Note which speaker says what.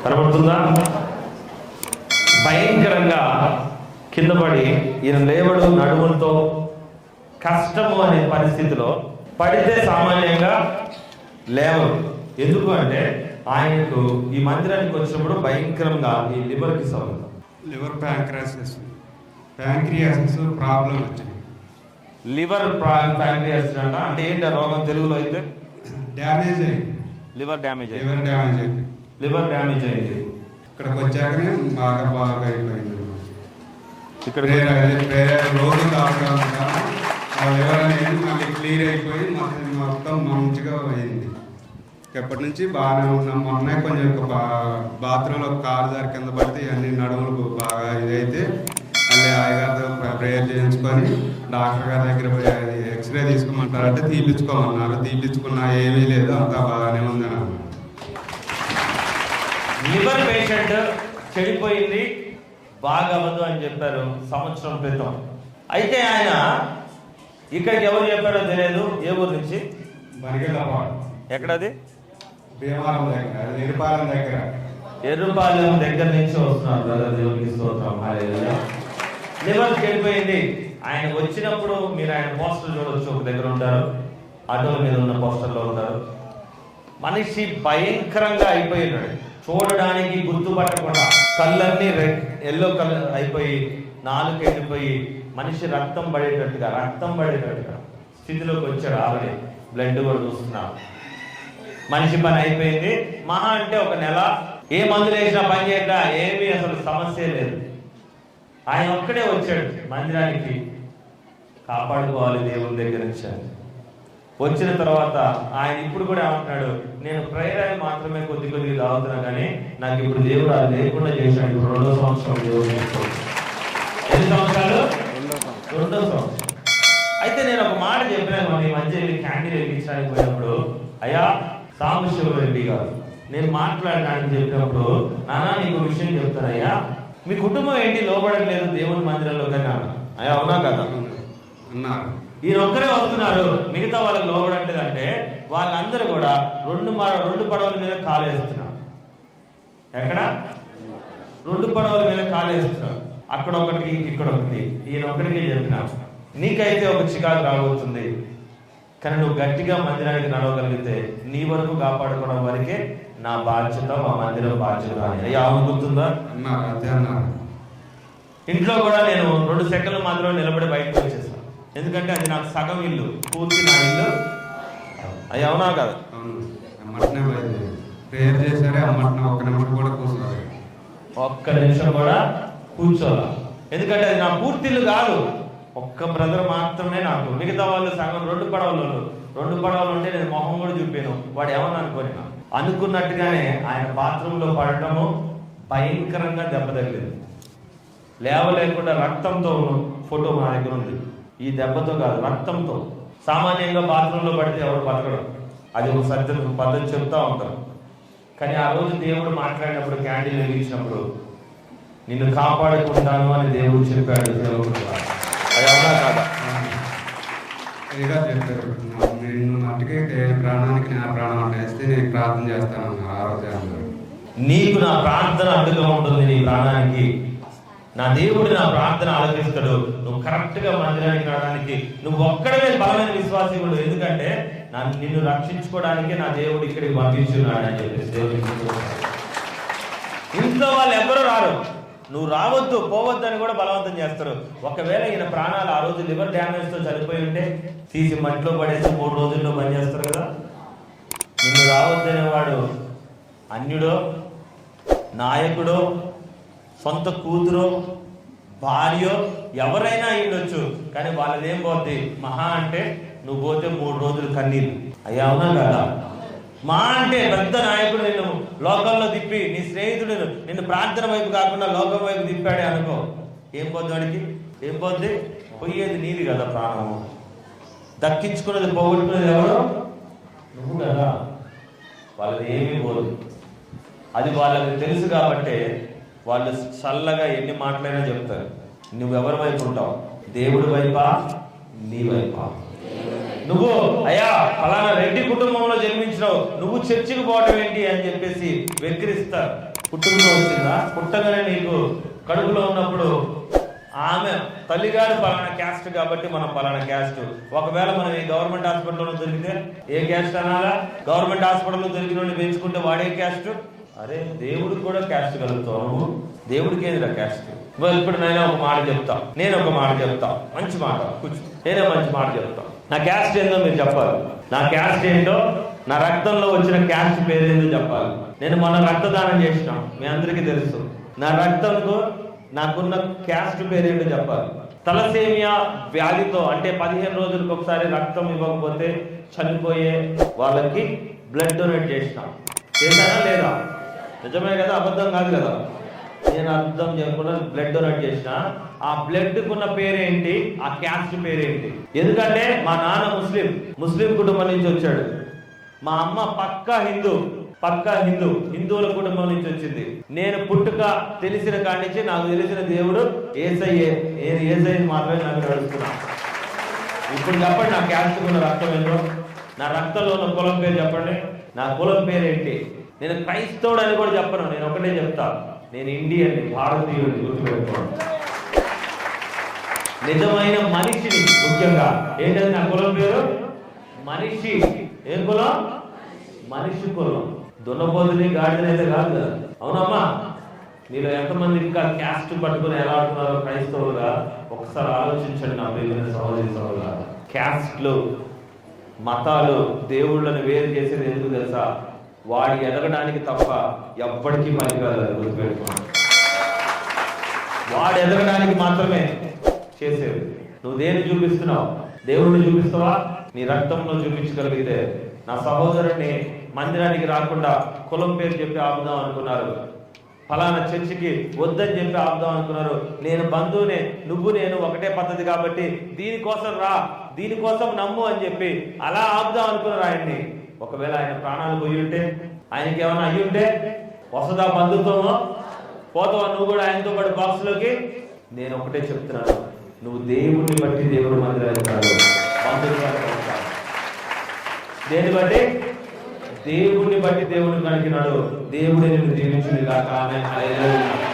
Speaker 1: కనబడుతుందా? భయంకరంగా కింద పడి ఈయన లేవడు, నడుములతో కష్టము అనే పరిస్థితిలో పడితే సామాన్యంగా లేవరు. ఎందుకు అంటే ఆయనకు ఈ మందిరానికి వచ్చినప్పుడు భయంకరంగా ఈ లివర్కి సంబంధం,
Speaker 2: లివర్ ప్యాంక్రియాసిస్ ప్రాబ్లం వచ్చింది.
Speaker 1: లివర్ ప్యాంక్రియాసిస్ అంటే ఏంటి రోగం తెలుగులో అయితే?
Speaker 2: డ్యామేజ్ అయింది,
Speaker 1: లివర్ డ్యామేజ్
Speaker 2: లివర్ డ్యామేజ్ అయింది. ఇక్కడికి వచ్చాకనే బాగా అయిపోయింది. ఇక్కడ రోజు తాగడం లివర్ అనేది మళ్ళీ క్లియర్ అయిపోయి మొత్తం మంచిగా అయింది. ఎప్పటి నుంచి బాగానే ఉన్నాం. మొన్న కొంచెం బాత్రూంలో కారు దారి కింద పడితే అన్ని నడుములు బాగా ఇదైతే మళ్ళీ ఆయగారితో ప్రేయర్ చేయించుకొని డాక్టర్ గారి దగ్గర పోయి ఎక్స్రే తీసుకోమంటారంటే తీపించుకోమన్నారు. తీపించుకున్నా ఏమీ లేదు, అంతా బాగానే ఉందని అన్నారు.
Speaker 1: లివర్ పేషెంట్ చెడిపోయింది, బాగవదు అని చెప్పారు సంవత్సరం క్రితం. అయితే ఆయన ఇక్కడికి ఎవరు చెప్పారో తెలియదు. ఏ ఊరు నుంచి?
Speaker 2: బరిగెళ్ళపాడు.
Speaker 1: ఎక్కడది?
Speaker 2: భీమవరం దగ్గర,
Speaker 1: ఎర్రుపాలెం దగ్గర నుంచి వస్తున్నారు బ్రదర్. దేవునికి స్తోత్రం. లివర్ చెడిపోయింది. ఆయన వచ్చినప్పుడు మీరు ఆయన పోస్టర్ చూడవచ్చు. ఒక దగ్గర ఉంటారు, ఆటోల మీద ఉన్న పోస్టర్లో ఉంటారు. మనిషి భయంకరంగా అయిపోయినాడు, చూడడానికి గుర్తుపట్టకుండా. కళ్ళన్నీ రెడ్ ఎల్లో కలర్ అయిపోయి, నాలుగు ఎండిపోయి, మనిషి రక్తం పడేటట్టుగా స్థితిలోకి వచ్చాడు. ఆల్రెడీ బ్లడ్ కూడా చూస్తున్నాం. మనిషి పని అయిపోయింది. మహా అంటే ఒక నెల ఏ మందులు వేసినా పని చేయక ఏమీ అసలు సమస్య లేదు. ఆయన ఒక్కడే వచ్చాడు మందిరానికి. కాపాడుకోవాలి దేవుని దగ్గర నుంచి. వచ్చిన తర్వాత ఆయన ఇప్పుడు కూడా ఏమంటున్నాడు, నేను ప్రేయర్ మాత్రమే కొద్దిగా తాగుతున్నా, కానీ నాకు ఇప్పుడు దేవుడు అది లేకుండా చేశాడు. ఇప్పుడు 2వ సంవత్సరం దేవుడు. ఎన్ని సంవత్సరాలు? 2వ సంవత్సరం. అయితే నేను ఒక మాట చెప్పినాను ఈ మధ్య క్యాండిల్ వెలిగించడానికి పోయినప్పుడు, అయ్యా సాంబశివరెడ్డి గారు, నేను మాట్లాడడానికి చెప్పినప్పుడు, నాన్న నీకు విషయం చెప్తానయ్యా, మీ కుటుంబం ఏంటి లోబడలేదు దేవుని మందిరంలో కన్నా? అయ్యా అవునా కదా
Speaker 2: అన్నారు.
Speaker 1: ఈయన ఒక్కరే వస్తున్నారు, మిగతా వాళ్ళకి లోబడట్లేదంటే వాళ్ళందరూ కూడా రెండు పడవల మీద కాలేస్తున్నారు. ఎక్కడ? 2 పడవల మీద కాలేస్తున్నారు. అక్కడ ఒకటి, ఇక్కడ ఒకటి. ఈయన ఒక్కడికి చెప్పినారు, నీకైతే ఒక చికాకు రాబోతుంది, కానీ నువ్వు గట్టిగా మందిరానికి నడవగలిగితే నీ వరకు కాపాడుకోవడం వరకే నా బాధ్యత, మా మందిరం బాధ్యత అని. అయ్యా అవును గుర్తుందా? ఇంట్లో కూడా నేను 2 సెకండ్లు మాత్రమే నిలబడి బయటకు వచ్చేసాను. ఎందుకంటే అది నాకు సగం ఇల్లు, పూర్తి నా ఇల్లు. అయ్యా అవునా కదా?
Speaker 2: ప్రేయర్ చేశారే,
Speaker 1: ఒక్క నిమిషం కూడా కూర్చోవాలి. ఎందుకంటే అది నా పూర్తి ఇల్లు కాదు. ఒక్క బ్రదర్ మాత్రమే నాకు, మిగతా వాళ్ళు సగం 2 పడవలు ఉంటే నేను మొహం కూడా చూపాను. వాడు ఏమన్నా అనుకున్నట్టుగానే ఆయన బాత్రూంలో పడటము, భయంకరంగా దెబ్బ తగిలింది. లేవలేకుండా రక్తంతో ఫోటో మా దగ్గర ఉంది. ఈ దెబ్బతో కాదు, రక్తంతో. సామాన్యంగా బాత్రూంలో పడితే ఎవరు బతకడం, అది ఒక పద్ధతి చెప్తా ఉంటారు. కానీ ఆ రోజు దేవుడు మాట్లాడినప్పుడు, క్యాండిల్ వెలిగించినప్పుడు, నిన్ను కాపాడుకుంటాను అని దేవుడు చెప్పాడు. దేవుడు అది అవునా కాదా?
Speaker 2: చెప్పారు, నిన్ను మట్టుకే ప్రాణానికి నా ప్రాణం వేస్తే నేను ప్రార్థన చేస్తాను. ఆ రోజు
Speaker 1: నీకు నా ప్రార్థన అడ్డుగా ఉంటుంది, నీ ప్రాణానికి నా దేవుడు నా ప్రార్థన ఆలకిస్తాడు. నువ్వు కరెక్ట్ గా మందిరానికి రావడానికి నువ్వు ఒక్కడమే బలమైన విశ్వాసకుడు. ఎందుకంటే నిన్ను రక్షించుకోవడానికి నా దేవుడు ఇక్కడికి పంపించున్నాడు అని చెప్పేసి దేవుడు. ఇంట్లో వాళ్ళు ఎవరు రారు, నువ్వు రావద్దు పోవద్దు అని కూడా బలవంతం చేస్తారు. ఒకవేళ ఈయన ప్రాణాలు ఆ రోజు లివర్ డ్యామేజ్ తో చనిపోయి ఉంటే తీసి మట్టిలో పడేసి 3 రోజుల్లో పనిచేస్తారు కదా. నిన్ను రావద్దనేవాడు అన్యుడో, నాయకుడో, సొంత కూతురో, భార్యో, ఎవరైనా అయ్యుండొచ్చు. కానీ వాళ్ళదేం పోద్ది? మహా అంటే నువ్వు పోతే 3 రోజులు కన్నీళ్ళు. అయ్యా అవునా కదా? మా అంటే పెద్ద నాయకుడు నిన్ను లోకంలో తిప్పి, నీ స్నేహితుడు నిన్ను ప్రార్థన వైపు కాకుండా లోకం వైపు తిప్పాడే అనుకో, ఏం పోద్ది వాడికి? ఏం పోద్ది? పోయేది నీది కదా ప్రాణము. దక్కించుకున్నది పోగొట్టుకునేది ఎవరు? నువ్వు కదా. వాళ్ళది ఏమీ పోదు. అది వాళ్ళకి తెలుసు కాబట్టి వాళ్ళు చల్లగా ఎన్ని మాటలైనా చెప్తారు. నువ్వెవరి వైపు ఉంటావు? దేవుడి వైపా, నీ వైపా? నువ్వు అయ్యా ఫలానా రెడ్డి కుటుంబంలో జన్మించినావు, నువ్వు చర్చికి పోవటం ఏంటి అని చెప్పేసి వెక్కిరిస్తారు. పుట్టుకతో వచ్చిందా? పుట్టగానే నీకు కడుపులో ఉన్నప్పుడు ఆమె తల్లిగారు పలానా క్యాస్ట్ కాబట్టి మనం పలానా క్యాస్ట్. ఒకవేళ మనం ఈ గవర్నమెంట్ హాస్పిటల్లో దొరికితే ఏ క్యాస్ట్ అనాలా? గవర్నమెంట్ హాస్పిటల్లో దొరికిన పెంచుకుంటే వాడే క్యాస్ట్. అరే దేవుడికి కూడా క్యాస్ట్ కలుగుతావు, దేవుడికి ఏందిరా క్యాస్ట్? ఇప్పుడు నేను ఒక మాట చెప్తా, మంచి మాట కూర్చో, నేనే మంచి మాట చెప్తా. నా క్యాస్ట్ ఏందో మీరు చెప్పాలి. నా క్యాస్ట్ ఏంటో, నా రక్తంలో వచ్చిన క్యాస్ట్ పేరేందో చెప్పాలి. నేను మొన్న రక్తదానం చేసిన, మీ అందరికీ తెలుసు. నా రక్తంతో నాకున్న క్యాస్ట్ పేరేంటో చెప్పాలి. తలసేమియా వ్యాధితో అంటే 15 రోజులకు ఒకసారి రక్తం ఇవ్వకపోతే చనిపోయే వాళ్ళకి బ్లడ్ డొనేట్ చేశానా లేదా? నిజమే కదా, అబద్ధం కాదు కదా. నేను అర్థం చేయకుండా బ్లడ్ డొనేట్ చేసిన. ఆ బ్లడ్ కున్న పేరేంటి, ఆ క్యాస్ట్ పేరేంటి? ఎందుకంటే మా నాన్న ముస్లిం కుటుంబం నుంచి వచ్చాడు. మా అమ్మ పక్కా హిందువుల కుటుంబం నుంచి వచ్చింది. నేను పుట్టుక తెలిసిన కాడి నుంచి నాకు తెలిసిన దేవుడు యేసయ్యే. నేను యేసయ్యని మాత్రమే నాకు నడుస్తున్నా. ఇప్పుడు చెప్పండి, నా క్యాస్ట్ ఉన్న రక్తం ఏంటో, నా రక్తంలో ఉన్న కులం పేరు చెప్పండి. నా కులం పేరేంటి? నేను క్రైస్తవుడు అని కూడా చెప్పను, నేను ఒకటే చెప్తా, నేను ఇండియన్, భారతీయుడిని గుర్తుపెట్టుకోండి. నిజమైన మనిషిని, ముఖ్యంగా ఏంటంటే నా కులం పేరు మనిషి. ఏం కులం? మనిషి కులం. దున్నపోతుని గాడిదని అయితే కాదు కదా. అవునమ్మా? మీరు ఎంతమంది ఇంకా క్యాస్ట్ పట్టుకుని ఎలా ఆడుతున్నారో క్రైస్తవులుగా ఒకసారి ఆలోచించండి. నా ప్రియమైన సహోదరి సహోదరులారా, క్యాస్ట్లు, మతాలు దేవుళ్ళని వేరు చేసేది ఎందుకు తెలుసా? వాడి ఎదగడానికి తప్ప ఎవ్వడికి పనికిరాదు. గుర్తుపెట్టుకోండి, వాడు ఎదగడానికి మాత్రమే చేసేది. నువ్వు దేన్ని చూపిస్తున్నావు? దేవుడిని చూపిస్తావా? నీ రక్తంలో చూపించగలిగితే. నా సహోదరుడిని మందిరానికి రాకుండా కులం పేరు చెప్పి ఆపుదాం అనుకున్నారు, ఫలానా చర్చికి వద్దని చెప్పి ఆపుదాం అనుకున్నారు. నేను బంధువునే, నువ్వు నేను ఒకటే పద్ధతి కాబట్టి దీనికోసం రా, దీనికోసం నమ్ము అని చెప్పి అలా ఆపుదాం అనుకున్నారు ఆయన్ని. ఒకవేళ ఆయన ప్రాణాలు పోయి ఉంటే, ఆయనకి ఏమైనా అయ్యి ఉంటే వస్తుందా బంధుత్వమో? పోతావా నువ్వు కూడా ఆయనతో పాటు బాక్స్లోకి? నేను ఒకటే చెప్తున్నాను, నువ్వు దేవుడిని బట్టి దేవుడు మందిరానికి రాదు, దేన్ని బట్టి? దేవుడిని బట్టి దేవుడిని కనికినాడు. దేవుడే నిన్ను దీవించును గాక. ఆమేన్. హల్లెలూయా.